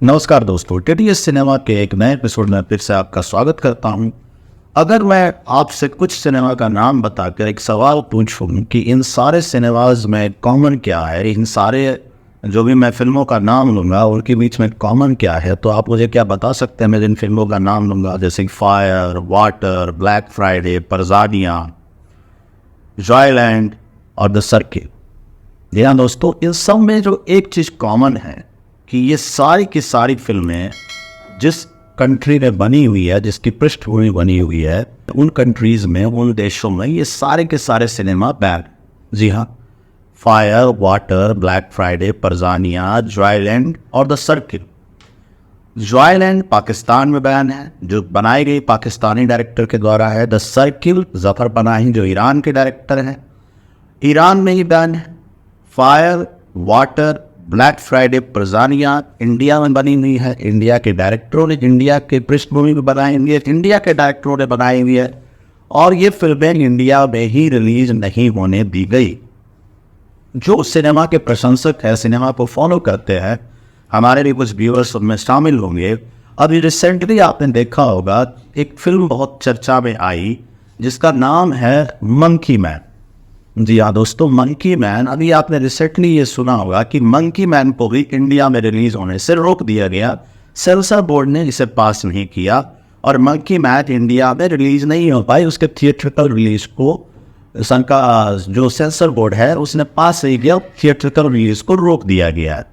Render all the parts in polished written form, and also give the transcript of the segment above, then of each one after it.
नमस्कार दोस्तों, TTS cinema के एक नए एपिसोड में फिर से आपका स्वागत करता हूं। अगर मैं आपसे कुछ सिनेमा का नाम बताकर एक सवाल पूछूं कि इन सारे सिनेमाज में कॉमन क्या है, इन सारे जो भी मैं फिल्मों का नाम लूँगा उनके बीच में कॉमन क्या है, तो आप मुझे क्या बता सकते हैं? मैं जिन फिल्मों का नाम लूँगा जैसे Fire, Water, Black Friday, Parzania, Joyland और द सर्किल। जी हाँ दोस्तों, इन सब में जो एक चीज़ कॉमन है कि ये सारी की सारी फिल्में जिस कंट्री में बनी हुई है, जिसकी पृष्ठभूमि बनी हुई है, उन कंट्रीज़ में, उन देशों में ये सारे के सारे सिनेमा बैन। जी हाँ, Fire, Water, Black Friday, Parzania, Joyland और द सर्किल। जॉयलैंड पाकिस्तान में बैन है, जो बनाई गई पाकिस्तानी डायरेक्टर के द्वारा है। द सर्किल जफ़र पनाही जो ईरान के डायरेक्टर हैं, ईरान में ही बैन है। Fire, Water, Black Friday, Parzania India में बनी हुई है, इंडिया के डायरेक्टरों ने, इंडिया के पृष्ठभूमि में बनाई हुई है, इंडिया के डायरेक्टरों ने बनाई हुई है और ये फिल्में इंडिया में ही रिलीज नहीं होने दी गई। जो सिनेमा के प्रशंसक हैं, सिनेमा को फॉलो करते हैं, हमारे भी कुछ व्यूअर्स उनमें शामिल होंगे। अभी रिसेंटली आपने देखा होगा एक फिल्म बहुत चर्चा में आई जिसका नाम है मंकी मैन। जी हाँ दोस्तों, मंकी मैन। अभी आपने रिसेंटली ये सुना होगा कि मंकी मैन को भी इंडिया में रिलीज होने से रोक दिया गया। सेंसर बोर्ड ने इसे पास नहीं किया और मंकी मैन इंडिया में रिलीज नहीं हो पाई। उसके थिएट्रिकल रिलीज को जो सेंसर बोर्ड है उसने पास नहीं किया, थिएट्रिकल रिलीज को रोक दिया गया है।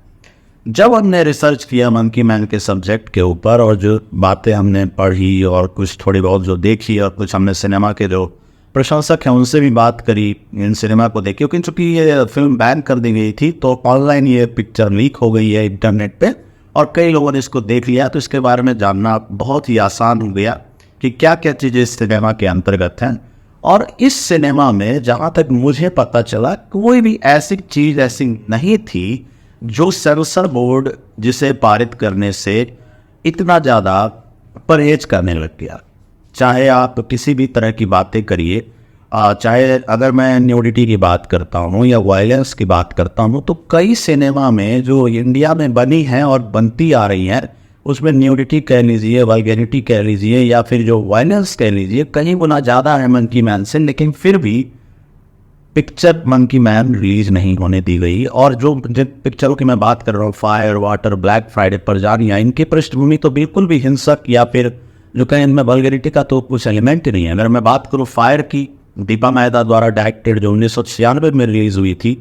जब हमने रिसर्च किया मंकी मैन के सब्जेक्ट के ऊपर और जो बातें हमने पढ़ी और कुछ थोड़ी बहुत जो देखी और कुछ हमने सिनेमा के जो प्रशंसक हैं उनसे भी बात करी इन सिनेमा को देखी, क्योंकि चूँकि ये फिल्म बैन कर दी गई थी तो ऑनलाइन ये पिक्चर लीक हो गई है इंटरनेट पे और कई लोगों ने इसको देख लिया, तो इसके बारे में जानना बहुत ही आसान हो गया कि क्या क्या चीज़ें इस सिनेमा के अंतर्गत हैं। और इस सिनेमा में जहाँ तक मुझे पता चला कोई भी ऐसी चीज़ ऐसी नहीं थी जो सेंसर बोर्ड जिसे पारित करने से इतना ज़्यादा परहेज करने लग गया। चाहे आप किसी भी तरह की बातें करिए, चाहे अगर मैं न्यूडिटी की बात करता हूँ या वायलेंस की बात करता हूँ, तो कई सिनेमा में जो इंडिया में बनी हैं और बनती आ रही हैं उसमें न्यूडिटी कह लीजिए, वल्गैरिटी कह लीजिए या फिर जो वायलेंस कह लीजिए, कहीं गुना ज़्यादा है मंकी मैन से, लेकिन फिर भी पिक्चर मंकी मैन रिलीज नहीं होने दी गई। और जो जिन पिक्चरों की मैं बात कर रहा हूँ, फायर, वाटर, ब्लैक फ्राइडे, परजानिया, इनकी पृष्ठभूमि तो बिल्कुल भी हिंसक या फिर जो कहें इनमें वल्गैरिटी का तो कुछ एलिमेंट ही नहीं है। अगर मैं बात करूँ फायर की, दीपा मेहता द्वारा डायरेक्टेड जो 1996 में रिलीज हुई थी,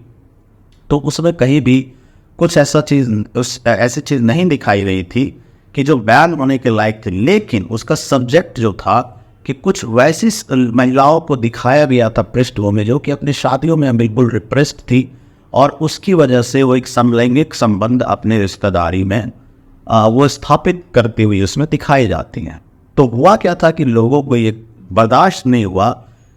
तो उसमें कहीं भी कुछ ऐसी चीज़ नहीं दिखाई गई थी कि जो बैन होने के लायक थी, लेकिन उसका सब्जेक्ट जो था कि कुछ वैसी महिलाओं को दिखाया गया था पृष्ठभूमि जो कि अपनी शादियों में बिल्कुल रिप्रेस्ड थी और उसकी वजह से वो एक समलैंगिक संबंध अपने रिश्तेदारी में वो स्थापित करती हुई उसमें दिखाई जाती हैं। तो हुआ क्या था कि लोगों को ये बर्दाश्त नहीं हुआ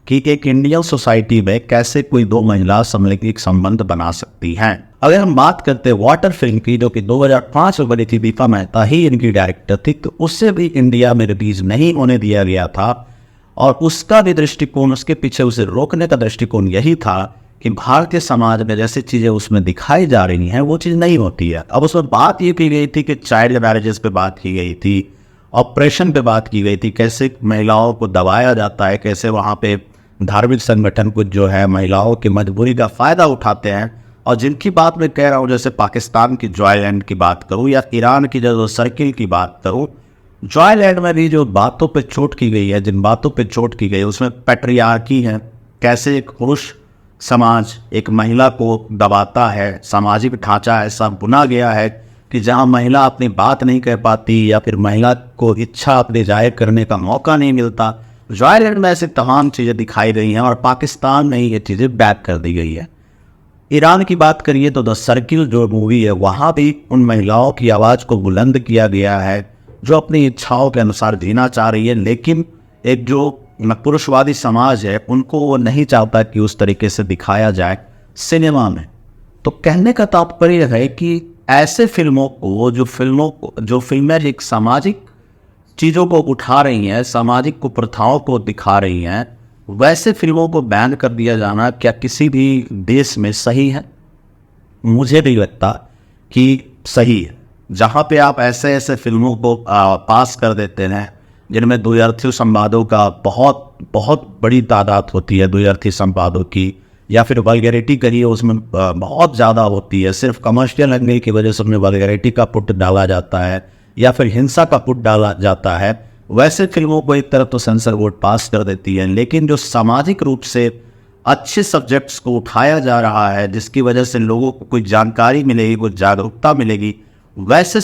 कि एक इंडियन सोसाइटी में कैसे कोई दो महिला समलैंगिक संबंध बना सकती हैं। अगर हम बात करते हैं वाटर फिल्म की, जो कि 2005 में बनी थी, दीपा मेहता ही इनकी डायरेक्टर थी, तो उससे भी इंडिया में रिलीज नहीं होने दिया गया था और उसका भी दृष्टिकोण, उसके पीछे उसे रोकने का दृष्टिकोण यही था कि भारतीय समाज में जैसी चीज़ें उसमें दिखाई जा रही हैं वो चीज़ नहीं होती है। अब उसमें बात ये की गई थी कि चाइल्ड मैरिजेस पे बात की गई थी, ऑपरेशन पे बात की गई थी, कैसे महिलाओं को दबाया जाता है, कैसे वहाँ पे धार्मिक संगठन कुछ जो है महिलाओं की मजबूरी का फ़ायदा उठाते हैं। और जिनकी बात मैं कह रहा हूँ, जैसे पाकिस्तान की जॉयलैंड की बात करूँ या ईरान की जो सर्किल की बात करूँ, जॉयलैंड में भी जो बातों पे चोट की गई है, जिन बातों पे चोट की गई है उसमें पैट्रियार्की है, कैसे एक पुरुष समाज एक महिला को दबाता है, सामाजिक ढांचा ऐसा बुना गया है कि जहां महिला अपनी बात नहीं कह पाती या फिर महिला को इच्छा अपने जाहिर करने का मौका नहीं मिलता। जॉयलैंड में ऐसे तमाम चीज़ें दिखाई गई हैं और पाकिस्तान में ही ये चीज़ें बैक कर दी गई है। ईरान की बात करिए तो द सर्किल जो मूवी है, वहाँ भी उन महिलाओं की आवाज़ को बुलंद किया गया है जो अपनी इच्छाओं के अनुसार जीना चाह रही है, लेकिन एक जो पुरुषवादी समाज है उनको वो नहीं चाहता कि उस तरीके से दिखाया जाए सिनेमा में। तो कहने का तात्पर्य है कि ऐसे फिल्मों को, जो फिल्में एक सामाजिक चीज़ों को उठा रही हैं, सामाजिक कुप्रथाओं को दिखा रही हैं, वैसे फिल्मों को बैन कर दिया जाना क्या किसी भी देश में सही है? मुझे नहीं लगता कि सही है। जहाँ पे आप ऐसे ऐसे फिल्मों को पास कर देते हैं जिनमें द्व्यर्थी संवादों का बहुत बहुत बड़ी तादाद होती है, द्व्यर्थी संवादों की, या फिर वल्गैरिटी करिए उसमें बहुत ज़्यादा होती है। सिर्फ कमर्शियल एंगल की वजह से उसमें वल्गैरिटी का पुट डाला जाता है या फिर हिंसा का पुट डाला जाता है। वैसे फिल्मों को एक तरफ तो सेंसर बोर्ड पास कर देती है, लेकिन जो सामाजिक रूप से अच्छे सब्जेक्ट्स को उठाया जा रहा है जिसकी वजह से लोगों को कोई जानकारी मिलेगी, कुछ जागरूकता मिलेगी, वैसे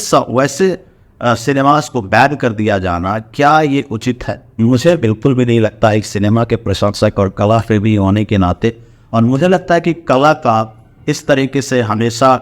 सिनेमास को बैन कर दिया जाना, क्या ये उचित है? मुझे बिल्कुल भी नहीं लगता। एक सिनेमा के प्रशंसक और कला प्रेमी होने के नाते, और मुझे लगता है कि कला का इस तरीके से हमेशा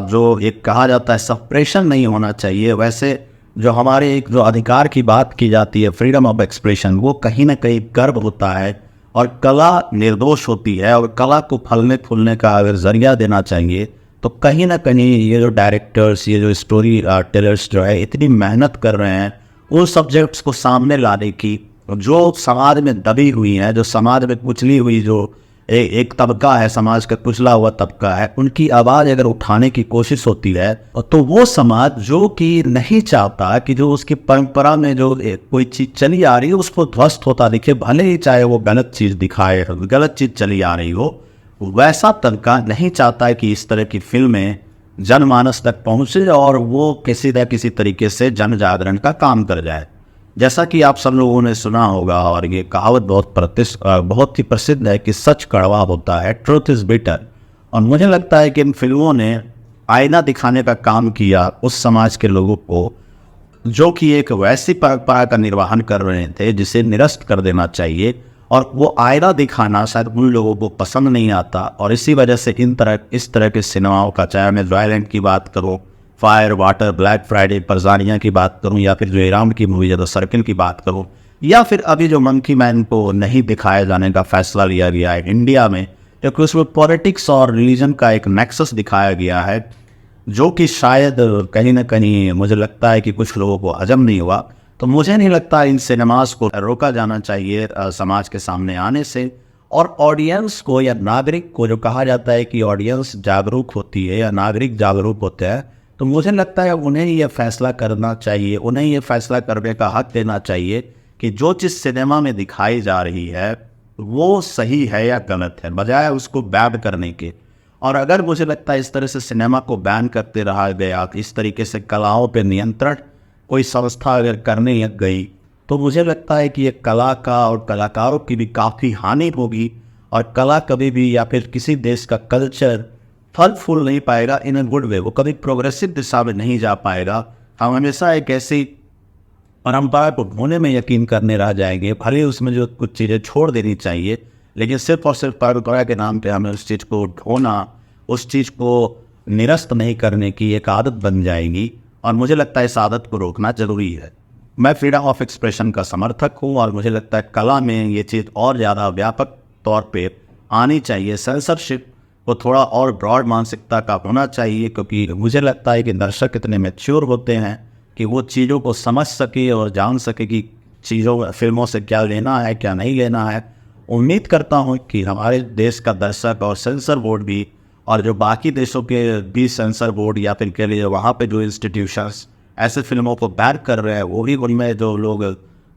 जो एक कहा जाता है सप्रेशन नहीं होना चाहिए। वैसे जो हमारे एक जो अधिकार की बात की जाती है, फ्रीडम ऑफ एक्सप्रेशन, वो कहीं ना कहीं गर्व होता है और कला निर्दोष होती है। और कला को फलने फूलने का अगर जरिया देना चाहिए तो कहीं ना कहीं ये जो डायरेक्टर्स, ये जो स्टोरी टेलर्स जो है इतनी मेहनत कर रहे हैं उन सब्जेक्ट्स को सामने लाने की, जो समाज में दबी हुई हैं, जो समाज में कुचली हुई जो एक तबका है, समाज का कुचला हुआ तबका है, उनकी आवाज़ अगर उठाने की कोशिश होती है तो वो समाज जो कि नहीं चाहता कि जो उसकी परंपरा में जो कोई चीज़ चली आ रही है उसको ध्वस्त होता दिखे, भले ही चाहे वो गलत चीज़ दिखाए, गलत चीज़ चली आ रही हो, वैसा तबका नहीं चाहता है कि इस तरह की फिल्में जनमानस तक पहुँचे और वो किसी न किसी तरीके से जन जागरण का काम कर जाए। जैसा कि आप सब लोगों ने सुना होगा और ये कहावत बहुत ही प्रसिद्ध है कि सच कड़वा होता है, ट्रुथ इज़ बिटर। और मुझे लगता है कि इन फिल्मों ने आईना दिखाने का काम किया उस समाज के लोगों को जो कि एक वैसी परंपरा का निर्वहन कर रहे थे जिसे निरस्त कर देना चाहिए, और वो आईना दिखाना शायद उन लोगों को पसंद नहीं आता। और इसी वजह से इस तरह के सिनेमाओं का, चाहे मैं रॉयलैंड की बात करूँ, फायर, वाटर, ब्लैक फ्राइडे, परजानिया की बात करूं, या फिर जो ईरान की मूवी है द सर्किल की बात करूं, या फिर अभी जो मंकी मैन को नहीं दिखाया जाने का फैसला लिया गया है इंडिया में, क्योंकि उसमें पॉलिटिक्स और रिलीजन का एक नेक्सस दिखाया गया है जो कि शायद कहीं ना कहीं मुझे लगता है कि कुछ लोगों को हजम नहीं हुआ। तो मुझे नहीं लगता इन सिनेमास को रोका जाना चाहिए समाज के सामने आने से। और ऑडियंस को या नागरिक को, जो कहा जाता है कि ऑडियंस जागरूक होती है या नागरिक जागरूक होते हैं, तो मुझे लगता है उन्हें ये फैसला करना चाहिए, उन्हें ये फैसला करने का हक देना चाहिए कि जो चीज़ सिनेमा में दिखाई जा रही है वो सही है या गलत है, बजाय उसको बैन करने के। और अगर मुझे लगता है इस तरह से सिनेमा को बैन करते रहा गया, इस तरीके से कलाओं पे नियंत्रण कोई संस्था अगर करने लग गई, तो मुझे लगता है कि ये कला का और कलाकारों की भी काफ़ी हानि होगी। और कला कभी भी या फिर किसी देश का कल्चर फल फूल नहीं पाएगा इन अ गुड वे, वो कभी प्रोग्रेसिव दिशा में नहीं जा पाएगा। हम हमेशा एक ऐसी परंपरा को ढोने में यकीन करने रह जाएंगे, भले उसमें जो कुछ चीज़ें छोड़ देनी चाहिए, लेकिन सिर्फ और सिर्फ परंपरा के नाम पे हमें उस चीज़ को ढोना, उस चीज़ को निरस्त नहीं करने की एक आदत बन जाएगी। और मुझे लगता है इस आदत को रोकना जरूरी है। मैं फ्रीडम ऑफ एक्सप्रेशन का समर्थक हूँ और मुझे लगता है कला में ये चीज़ और ज़्यादा व्यापक तौर पे आनी चाहिए। सेंसरशिप को थोड़ा और ब्रॉड मानसिकता का होना चाहिए, क्योंकि मुझे लगता है कि दर्शक इतने मैच्योर होते हैं कि वो चीज़ों को समझ सके और जान सके कि फिल्मों से क्या लेना है, क्या नहीं लेना है। उम्मीद करता हूँ कि हमारे देश का दर्शक और सेंसर बोर्ड भी, और जो बाकी देशों के भी सेंसर बोर्ड या फिर कह लीजिए वहाँ पे जो इंस्टीट्यूशंस ऐसे फिल्मों को बैन कर रहे हैं, वो भी उनमें जो लोग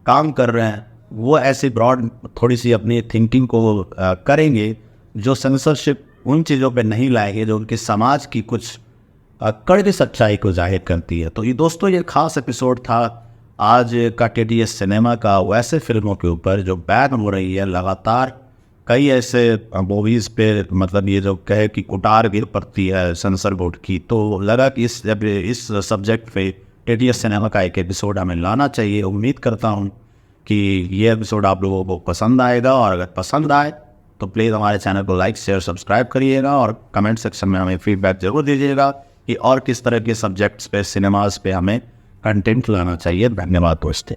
काम कर रहे हैं वो ऐसी ब्रॉड थोड़ी सी अपनी थिंकिंग को करेंगे, जो सेंसरशिप उन चीज़ों पे नहीं लाएंगे जो उनके समाज की कुछ कड़वी सच्चाई को जाहिर करती है। तो ये दोस्तों, ये खास एपिसोड था आज का TTS सिनेमा का, वैसे फिल्मों के ऊपर जो बैन हो रही है लगातार। कई ऐसे मूवीज़ पे मतलब ये जो कहे कि कुटार गिर पड़ती है सेंसर बोर्ड की, तो लगा कि इस सब्जेक्ट पे TTS सिनेमा का एक एपिसोड हमें लाना चाहिए। उम्मीद करता हूँ कि ये एपिसोड आप लोगों को पसंद आएगा, और अगर पसंद आए तो प्लीज़ हमारे चैनल को लाइक, शेयर, सब्सक्राइब करिएगा, और कमेंट सेक्शन में हमें फीडबैक जरूर दीजिएगा कि और किस तरह के सब्जेक्ट्स पे, सिनेमाज पे हमें कंटेंट लाना चाहिए। धन्यवाद दोस्तों।